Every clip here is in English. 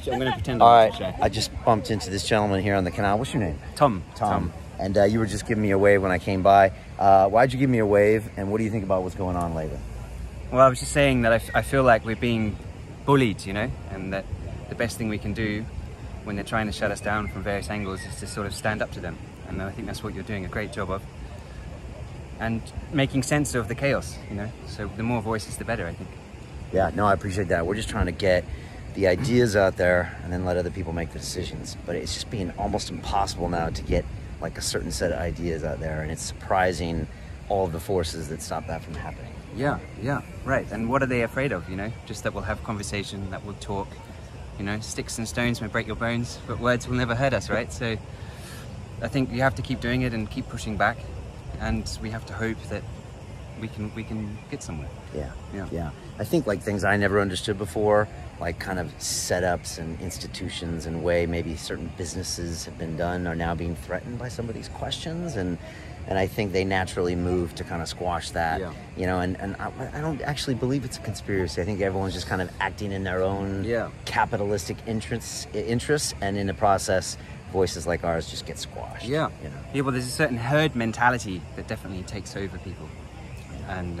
So I'm going to pretend. All right, I just bumped into this gentleman here on the canal. What's your name? Tom. And you were just giving me a wave when I came by. Why'd you give me a wave, and what do you think about what's going on lately? Well, I was just saying that I feel like we're being bullied, you know, and that the best thing we can do when they're trying to shut us down from various angles is to sort of stand up to them. And I think that's what you're doing a great job of. And making sense of the chaos, you know, so the more voices, the better, I think. Yeah, no, I appreciate that. We're just trying to get the ideas out there and then let other people make the decisions. But it's just being almost impossible now to get like a certain set of ideas out there, and it's surprising all of the forces that stop that from happening. Yeah, right. And what are they afraid of, you know? Just that we'll have conversation, that we'll talk, you know, sticks and stones may break your bones, but words will never hurt us, right? So I think you have to keep doing it and keep pushing back, and we have to hope that we can get somewhere. Yeah. I think like things I never understood before, like kind of setups and institutions and way maybe certain businesses have been done are now being threatened by some of these questions, and I think they naturally move to kind of squash that, you know, and I don't actually believe it's a conspiracy. I think everyone's just kind of acting in their own capitalistic interests, and in the process, voices like ours just get squashed. Yeah, you know? Yeah, well, there's a certain herd mentality that definitely takes over people, and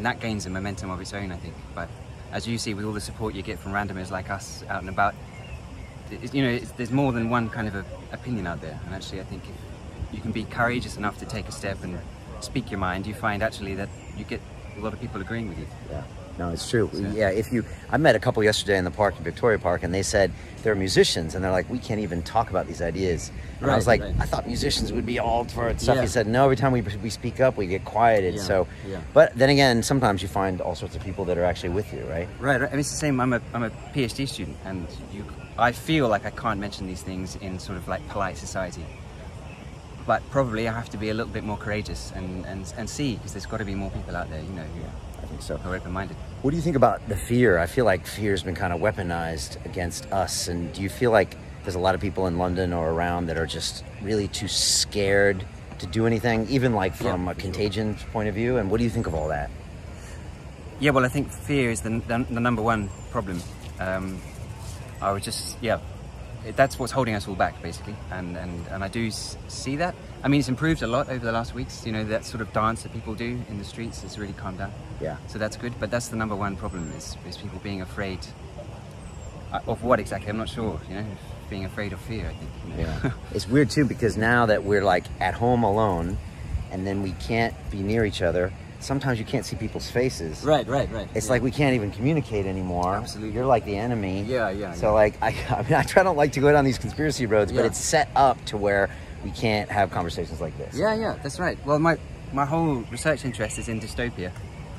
that gains a momentum of its own, I think. But as you see, with all the support you get from randomers like us out and about, you know, there's more than one kind of opinion out there. And actually, I think if you can be courageous enough to take a step and speak your mind, you find actually that you get a lot of people agreeing with you. Yeah, no, it's true. So, yeah, I met a couple yesterday in the park, in Victoria Park, and they said they're musicians, and they're like, we can't even talk about these ideas. And I was like, I thought musicians would be all for it stuff. He said, no, every time we speak up, we get quieted. But then again, sometimes you find all sorts of people that are actually with you, right? Right. I mean, it's the same. I'm a PhD student, and I feel like I can't mention these things in sort of like polite society. But probably I have to be a little bit more courageous and see, because there's got to be more people out there, you know, I think so. who are open-minded. What do you think about the fear? I feel like fear has been kind of weaponized against us. And do you feel like there's a lot of people in London or around that are just really too scared to do anything, even like from a contagion point of view? And what do you think of all that? Yeah, well, I think fear is the number one problem. I would just, that's what's holding us all back, basically. And I do see that. I mean, it's improved a lot over the last weeks. You know, that sort of dance that people do in the streets has really calmed down. Yeah. So that's good. But that's the number one problem is people being afraid of what exactly? I'm not sure, you know, being afraid of fear, I think. You know? Yeah. It's weird, too, because now that we're, like, at home alone, and then we can't be near each other, sometimes you can't see people's faces. Right. It's like we can't even communicate anymore. Absolutely. You're like the enemy. Yeah. So, like, I mean, I don't like to go down these conspiracy roads, but it's set up to where we can't have conversations like this. Yeah, that's right. Well, my whole research interest is in dystopia.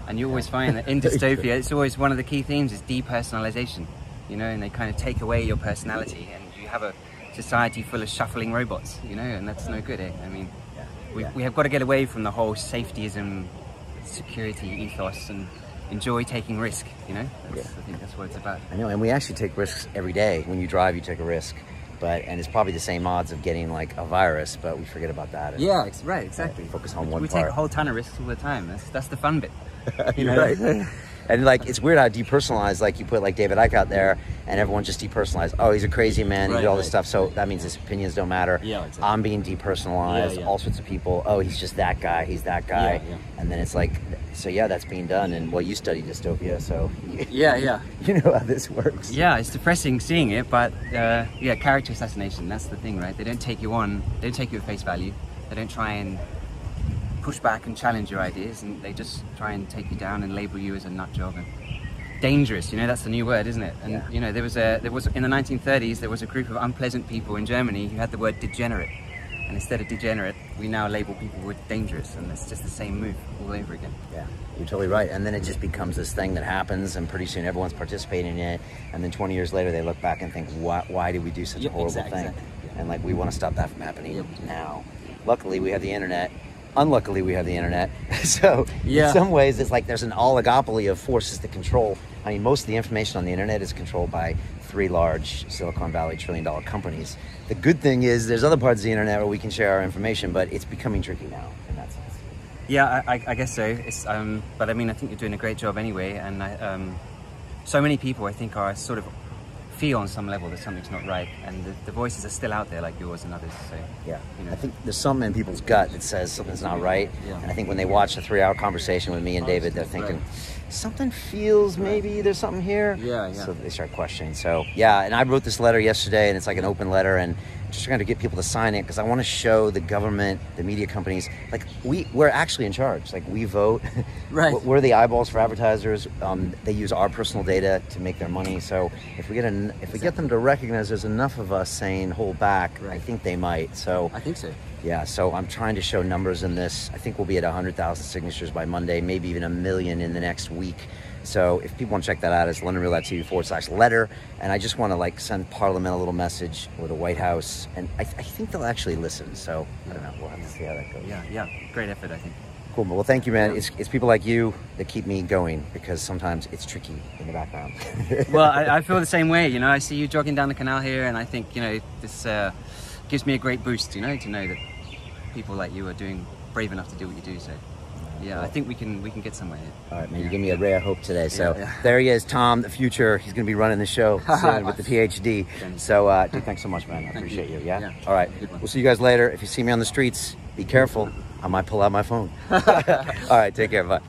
And you always find that in dystopia, it's always one of the key themes is depersonalization. You know, and they kind of take away your personality, and you have a society full of shuffling robots, you know, and that's no good, eh? I mean, we have got to get away from the whole safetyism, security ethos, and enjoy taking risk, you know? I think that's what it's about. I know, and we actually take risks every day. When you drive, you take a risk. And it's probably the same odds of getting like a virus, but we forget about that. Yeah, right, exactly. Focus on one part. We take a whole ton of risks all the time. That's the fun bit. You know? Right. And like, it's weird how depersonalized, like you put like David Icke out there and everyone just depersonalized. Oh, he's a crazy man. He did all this stuff. So that means his opinions don't matter. Yeah, exactly. I'm being depersonalized. All sorts of people. Oh, he's just that guy. He's that guy. And then it's like, so that's being done. And well, you study dystopia, so you know how this works. Yeah, it's depressing seeing it, but character assassination, that's the thing, right? They don't take you on, they don't take you at face value. They don't try and push back and challenge your ideas, and they just try and take you down and label you as a nut job and dangerous. You know, that's the new word, isn't it? And you know, there was in the 1930s there was a group of unpleasant people in Germany who had the word degenerate, and instead of degenerate, we now label people with dangerous, and it's just the same move all over again. Yeah, you're totally right. And then it just becomes this thing that happens, and pretty soon everyone's participating in it, and then 20 years later they look back and think, why did we do such a horrible thing? Exactly. And like, we want to stop that from happening now. Luckily we have the internet. Unluckily, we have the internet. So in some ways, it's like there's an oligopoly of forces that control. I mean, most of the information on the internet is controlled by 3 large Silicon Valley trillion-dollar companies. The good thing is there's other parts of the internet where we can share our information, but it's becoming tricky now in that sense. Yeah, I guess so. It's, but I mean, I think you're doing a great job anyway. And so many people, I think, are sort of feel on some level that something's not right, and the voices are still out there like yours and others. So yeah, you know. I think there's something in people's gut that says something's not right, Yeah. and I think when they watch the 3-hour conversation with me and David, they're thinking something feels maybe there's something here. Yeah, yeah. So they start questioning. So yeah, and I wrote this letter yesterday, and it's like an open letter, and just trying to get people to sign it because I want to show the government, the media companies, like we're actually in charge. Like we vote, Right. We're the eyeballs for advertisers. They use our personal data to make their money. So if we get them to recognize there's enough of us saying hold back, I think they might. So I think so. yeah, so I'm trying to show numbers in this. I think we'll be at 100,000 signatures by Monday, maybe even 1 million in the next week. So if people want to check that out, it's LondonReal.tv/letter. And I just want to like send Parliament a little message, or the White House, and I think they'll actually listen. So I don't know, we'll have to see how that goes. Yeah, great effort, I think. Cool, well thank you, man. It's people like you that keep me going, because sometimes it's tricky in the background. Well, I feel the same way, you know. I see you jogging down the canal here, and I think, you know, this gives me a great boost, you know, to know that people like you are brave enough to do what you do. So yeah, I think we can get somewhere here. All right, man, you give me a ray of hope today. So there he is, Tom, the future. He's going to be running the show soon with the PhD. So dude, thanks so much, man. I appreciate you. Yeah? All right, we'll see you guys later. If you see me on the streets, be careful. I might pull out my phone. All right, take care. Bye.